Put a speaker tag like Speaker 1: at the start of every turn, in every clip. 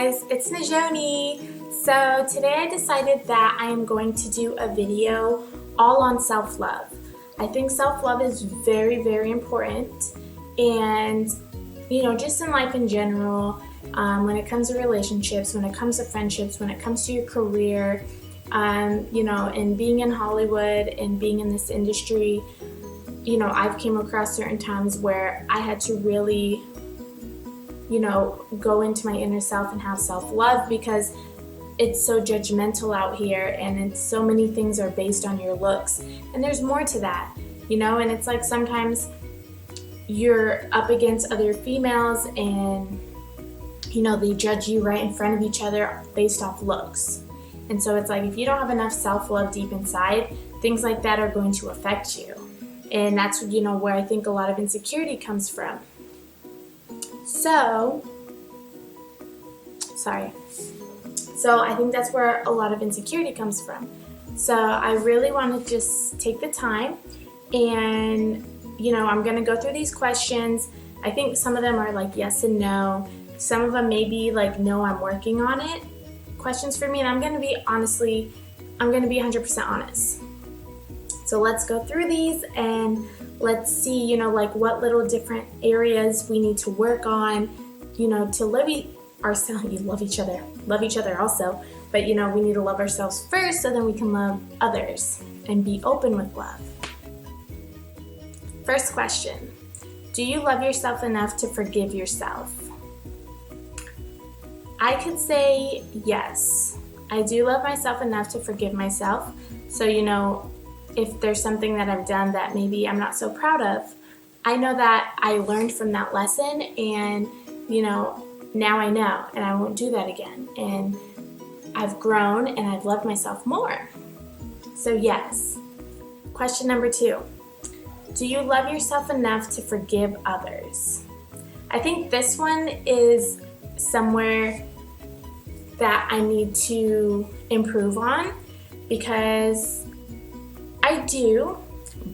Speaker 1: guys, it's Nizhoni. So today I decided that I am going to do a video all on self-love. I think self-love is very, very important, and just in life in general, when it comes to relationships, when it comes to friendships, when it comes to your career, and being in Hollywood and being in this industry, I've came across certain times where I had to really go into my inner self and have self-love, because it's so judgmental out here, and so many things are based on your looks, and there's more to that, and it's like sometimes you're up against other females and they judge you right in front of each other based off looks. And so it's like, if you don't have enough self-love deep inside, things like that are going to affect you, and that's where I think a lot of insecurity comes from. So I think that's where a lot of insecurity comes from. So I really want to just take the time and, I'm going to go through these questions. I think some of them are like yes and no. Some of them may be like, no, I'm working on it questions for me. And I'm going to be 100% honest. So let's go through these and let's see, what little different areas we need to work on, to love each other also, but we need to love ourselves first so then we can love others and be open with love. First question, do you love yourself enough to forgive yourself? I could say yes. I do love myself enough to forgive myself. So, if there's something that I've done that maybe I'm not so proud of, I know that I learned from that lesson, and now I know, and I won't do that again. And I've grown and I've loved myself more. So yes. Question number 2. Do you love yourself enough to forgive others? I think this one is somewhere that I need to improve on, because I do,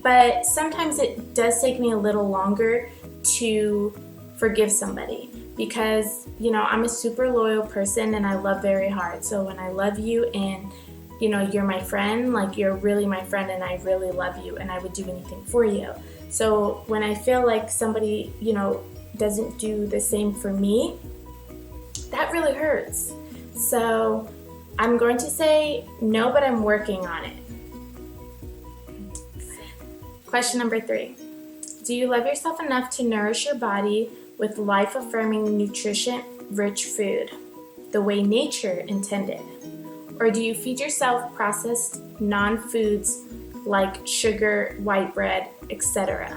Speaker 1: but sometimes it does take me a little longer to forgive somebody, because I'm a super loyal person and I love very hard. So when I love you and you're my friend, like you're really my friend, and I really love you and I would do anything for you. So when I feel like somebody doesn't do the same for me, that really hurts. So I'm going to say no, but I'm working on it. Question number 3. Do you love yourself enough to nourish your body with life-affirming, nutrition-rich food, the way nature intended? Or do you feed yourself processed non-foods like sugar, white bread, etc.?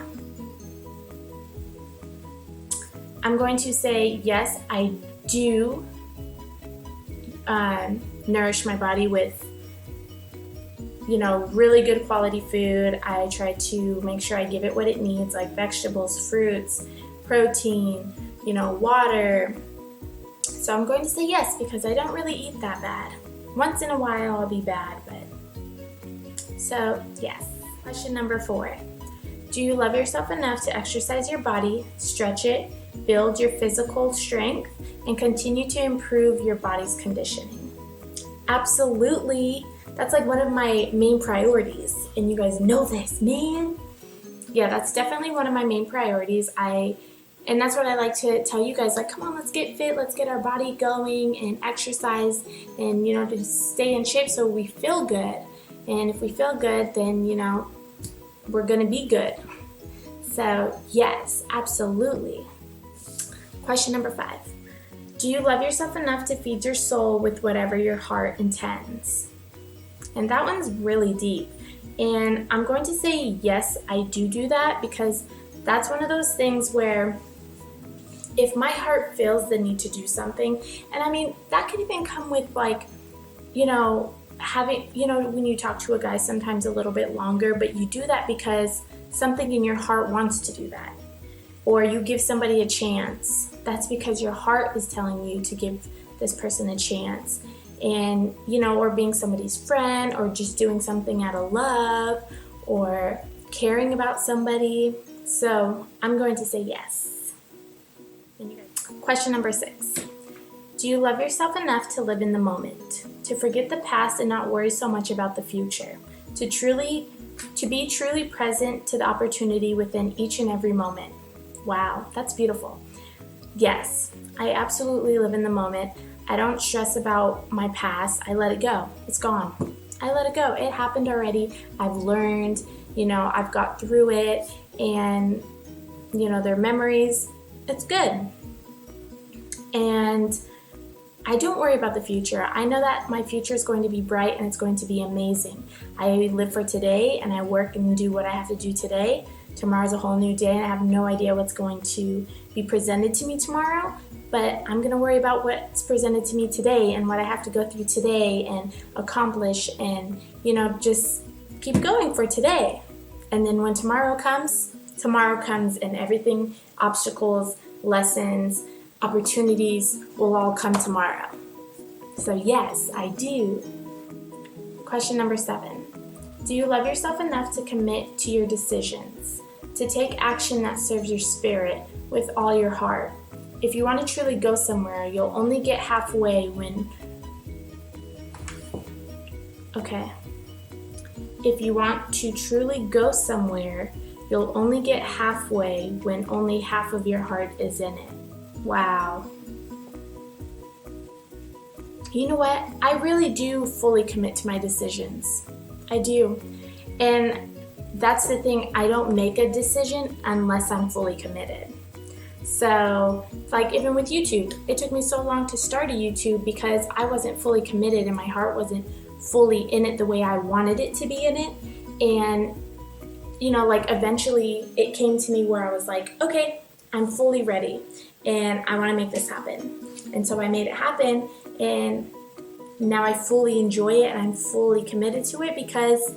Speaker 1: I'm going to say yes, I do nourish my body with really good quality food. I try to make sure I give it what it needs, like vegetables, fruits, protein, water. So I'm going to say yes, because I don't really eat that bad. Once in a while I'll be bad, but so yes. Question number 4. Do you love yourself enough to exercise your body, stretch it, build your physical strength, and continue to improve your body's conditioning? Absolutely. That's like one of my main priorities, and you guys know this, man. Yeah, that's definitely one of my main priorities. And that's what I like to tell you guys, like, come on, let's get fit, let's get our body going and exercise, and to stay in shape so we feel good. And if we feel good, then we're gonna be good. So yes, absolutely. Question number 5. Do you love yourself enough to feed your soul with whatever your heart intends? And that one's really deep. And I'm going to say yes, I do that, because that's one of those things where if my heart feels the need to do something, and I mean, that could even come with like, having, when you talk to a guy sometimes a little bit longer, but you do that because something in your heart wants to do that. Or you give somebody a chance. That's because your heart is telling you to give this person a chance. And, or being somebody's friend, or just doing something out of love, or caring about somebody. So I'm going to say yes. Question number 6. Do you love yourself enough to live in the moment, to forget the past and not worry so much about the future, to be truly present to the opportunity within each and every moment? Wow, that's beautiful. Yes, I absolutely live in the moment. I don't stress about my past. I let it go. It's gone. I let it go. It happened already. I've learned, I've got through it, and, they're memories. It's good. And I don't worry about the future. I know that my future is going to be bright and it's going to be amazing. I live for today and I work and do what I have to do today. Tomorrow's a whole new day and I have no idea what's going to be presented to me tomorrow, but I'm going to worry about what's presented to me today and what I have to go through today and accomplish and, just keep going for today. And then when tomorrow comes and everything, obstacles, lessons, opportunities will all come tomorrow. So yes, I do. Question number 7. Do you love yourself enough to commit to your decisions, to take action that serves your spirit with all your heart? If you want to truly go somewhere, you'll only get halfway when... Okay. If you want to truly go somewhere, you'll only get halfway when only half of your heart is in it. Wow. You know what? I really do fully commit to my decisions. I do. And that's the thing. I don't make a decision unless I'm fully committed. So, like even with YouTube, it took me so long to start a YouTube because I wasn't fully committed and my heart wasn't fully in it the way I wanted it to be in it. And, eventually it came to me where I was like, okay, I'm fully ready and I want to make this happen. And so I made it happen, and now I fully enjoy it and I'm fully committed to it because,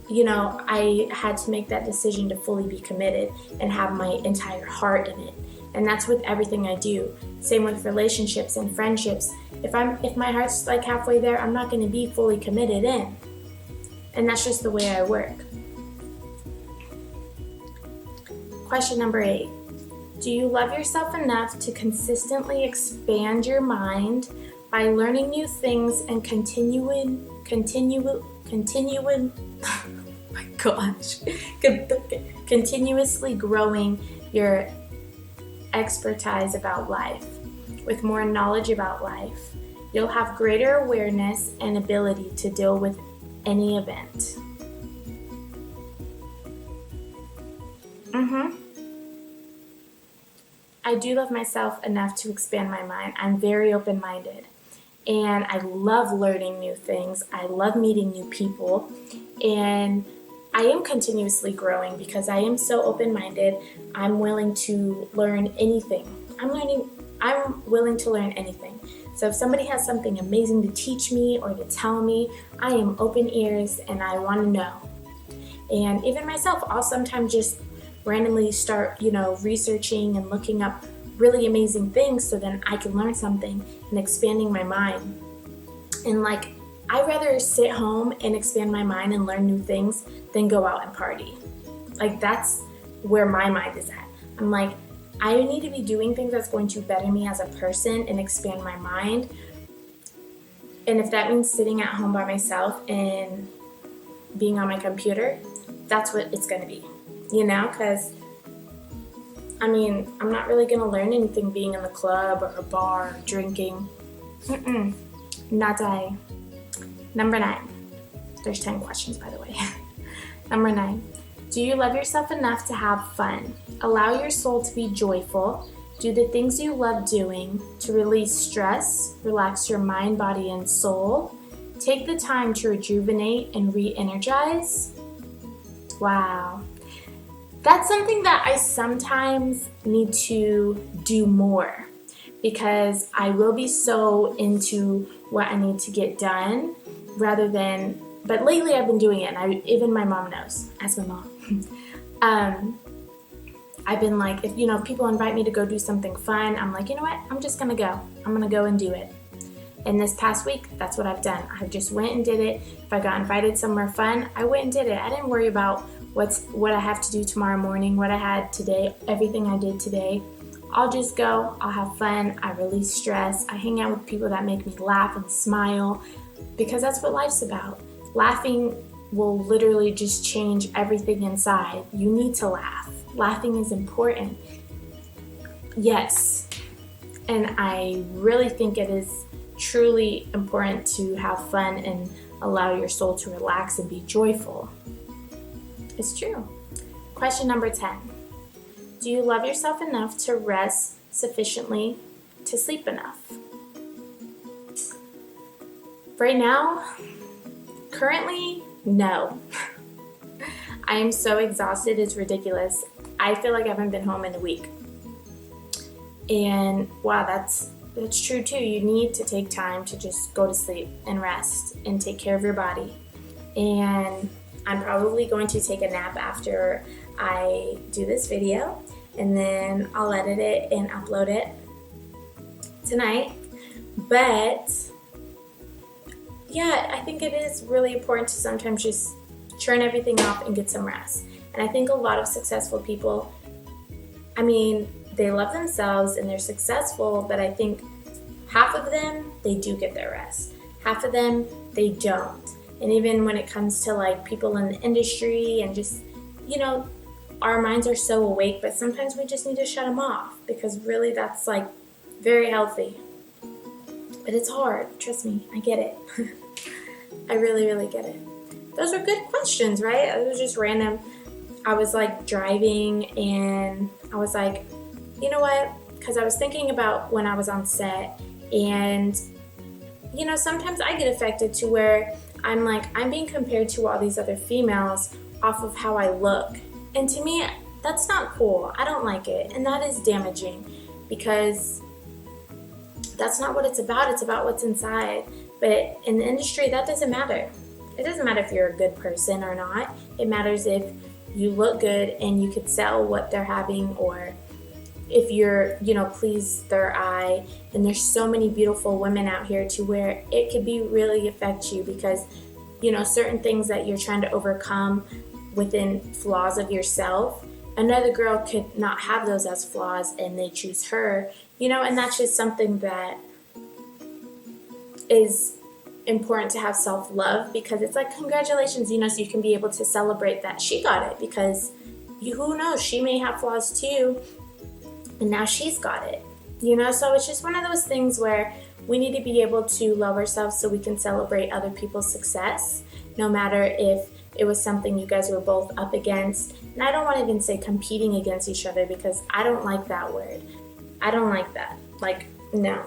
Speaker 1: I had to make that decision to fully be committed and have my entire heart in it. And that's with everything I do. Same with relationships and friendships. If my heart's like halfway there, I'm not going to be fully committed in. And that's just the way I work. Question number 8. Do you love yourself enough to consistently expand your mind by learning new things and continuing continuously growing your expertise about life? With more knowledge about life, you'll have greater awareness and ability to deal with any event. I do love myself enough to expand my mind. I'm very open-minded and I love learning new things. I love meeting new people, and I am continuously growing because I am so open-minded. I'm willing to learn anything. I'm willing to learn anything. So if somebody has something amazing to teach me or to tell me, I am open ears and I want to know. And even myself, I'll sometimes just randomly start, researching and looking up really amazing things so then I can learn something and expanding my mind. And I'd rather sit home and expand my mind and learn new things than go out and party. That's where my mind is at. I'm I need to be doing things that's going to better me as a person and expand my mind. And if that means sitting at home by myself and being on my computer, that's what it's going to be. Because, I'm not really going to learn anything being in the club or a bar or drinking. Not I. Number 9. There's 10 questions, by the way. Number 9. Do you love yourself enough to have fun? Allow your soul to be joyful. Do the things you love doing to release stress, relax your mind, body, and soul. Take the time to rejuvenate and re-energize. Wow. That's something that I sometimes need to do more because I will be so into what I need to get done but lately I've been doing it, and even my mom knows, ask my mom. I've been if people invite me to go do something fun, I'm you know what, I'm just gonna go. I'm gonna go and do it. And this past week, that's what I've done. I just went and did it. If I got invited somewhere fun, I went and did it. I didn't worry about what I have to do tomorrow morning, what I had today, everything I did today. I'll just go, I'll have fun, I release stress, I hang out with people that make me laugh and smile, because that's what life's about. Laughing will literally just change everything inside. You need to laugh. Laughing is important. Yes, and I really think it is truly important to have fun and allow your soul to relax and be joyful. It's true. Question number 10. Do you love yourself enough to rest sufficiently to sleep enough? Right now, currently, no. I am so exhausted, it's ridiculous. I feel like I haven't been home in a week. And wow, that's true too. You need to take time to just go to sleep and rest and take care of your body. And I'm probably going to take a nap after I do this video, and then I'll edit it and upload it tonight. But yeah, I think it is really important to sometimes just turn everything off and get some rest. And I think a lot of successful people, I mean, they love themselves and they're successful, but I think half of them, they do get their rest. Half of them, they don't. And even when it comes to like people in the industry and just, you know, our minds are so awake, but sometimes we just need to shut them off, because really that's like very healthy. But it's hard, trust me, I get it. I really, really get it. Those were good questions, right? It was just random. I was like driving and I was like, you know what? Because I was thinking about when I was on set, and you know, sometimes I get affected to where I'm like, I'm being compared to all these other females off of how I look. And to me, that's not cool. I don't like it. And that is damaging, because that's not what it's about. It's about what's inside. But in the industry, that doesn't matter. It doesn't matter if you're a good person or not. It matters if you look good and you could sell what they're having, or if you're, you know, please their eye. And there's so many beautiful women out here to where it could be really affect you, because, you know, certain things that you're trying to overcome within flaws of yourself, another girl could not have those as flaws and they choose her, you know. And that's just something that is important to have self-love, because it's like, congratulations, you know, so you can be able to celebrate that she got it, because who knows, she may have flaws too, and now she's got it, you know. So it's just one of those things where we need to be able to love ourselves so we can celebrate other people's success, no matter if it was something you guys were both up against. And I don't want to even say competing against each other, because I don't like that word. I don't like that. Like, no.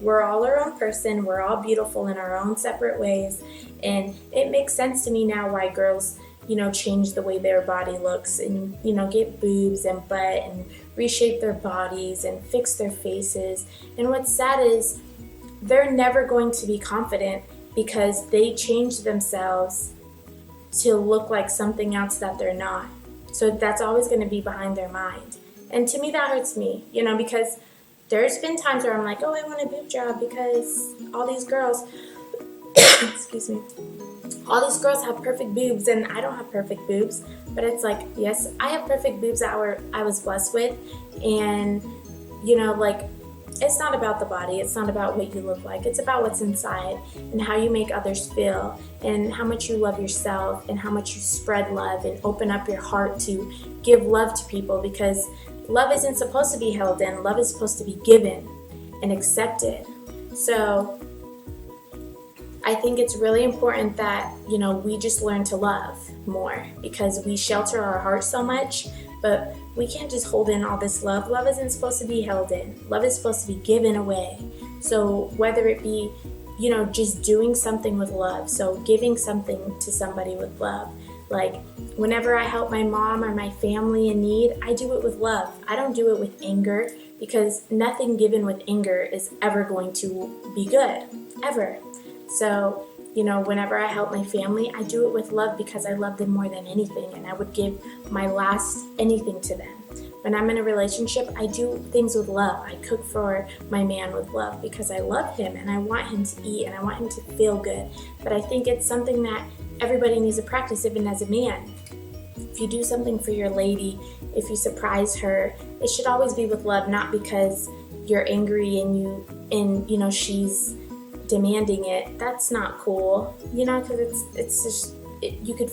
Speaker 1: We're all our own person. We're all beautiful in our own separate ways. And it makes sense to me now why girls, you know, change the way their body looks and, you know, get boobs and butt and reshape their bodies and fix their faces. And what's sad is they're never going to be confident, because they change themselves to look like something else that they're not. So that's always going to be behind their mind. And to me, that hurts me, you know, because there's been times where I'm like, oh, I want a boob job because all these girls, excuse me, all these girls have perfect boobs and I don't have perfect boobs. But it's like, yes, I have perfect boobs that I was blessed with. And, you know, like, it's not about the body. It's not about what you look like. It's about what's inside and how you make others feel and how much you love yourself and how much you spread love and open up your heart to give love to people, because love isn't supposed to be held in. Love is supposed to be given and accepted. So I think it's really important that, you know, we just learn to love more, because we shelter our hearts so much, but we can't just hold in all this love. Love isn't supposed to be held in. Love is supposed to be given away. So whether it be, you know, just doing something with love, so giving something to somebody with love. Like, whenever I help my mom or my family in need, I do it with love. I don't do it with anger, because nothing given with anger is ever going to be good, ever. So, you know, whenever I help my family, I do it with love, because I love them more than anything, and I would give my last anything to them. When I'm in a relationship, I do things with love. I cook for my man with love, because I love him and I want him to eat and I want him to feel good. But I think it's something that everybody needs to practice, even as a man. if you do something for your lady, if you surprise her, it should always be with love, not because you're angry and you know she's demanding it. That's not cool, you know, because it's just you could,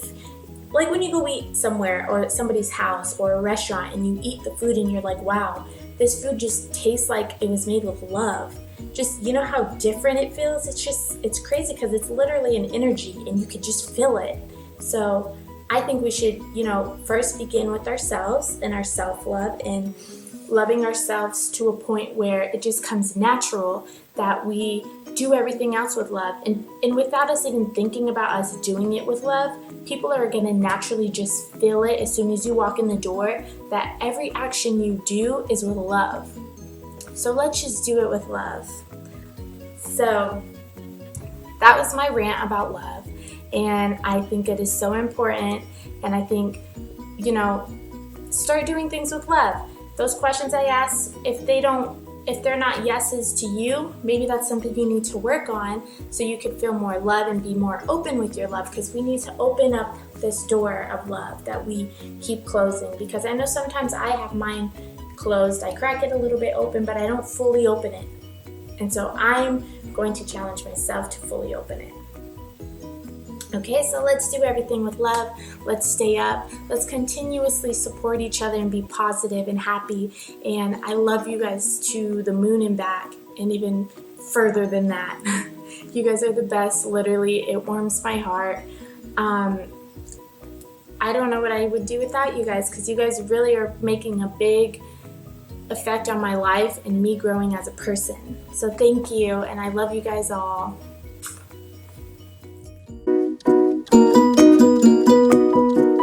Speaker 1: like when you go eat somewhere or at somebody's house or a restaurant and you eat the food and you're like, wow, this food just tastes like it was made with love. Just, you know how different it feels? It's crazy because it's literally an energy and you could just feel it. So I think we should, you know, first begin with ourselves and our self-love and loving ourselves to a point where it just comes natural that we do everything else with love. And without us even thinking about us doing it with love, people are going to naturally just feel it as soon as you walk in the door, that every action you do is with love. So let's just do it with love. So that was my rant about love. And I think it is so important. And I think, you know, start doing things with love. Those questions I asked, if they're not yeses to you, maybe that's something you need to work on so you can feel more love and be more open with your love, because we need to open up this door of love that we keep closing. Because I know sometimes I have mine closed. I crack it a little bit open, but I don't fully open it. And so I'm going to challenge myself to fully open it. Okay, so let's do everything with love. Let's stay up. Let's continuously support each other and be positive and happy. And I love you guys to the moon and back, and even further than that. You guys are the best, literally. It warms my heart. I don't know what I would do without you guys, because you guys really are making a big effect on my life and me growing as a person. So thank you, and I love you guys all.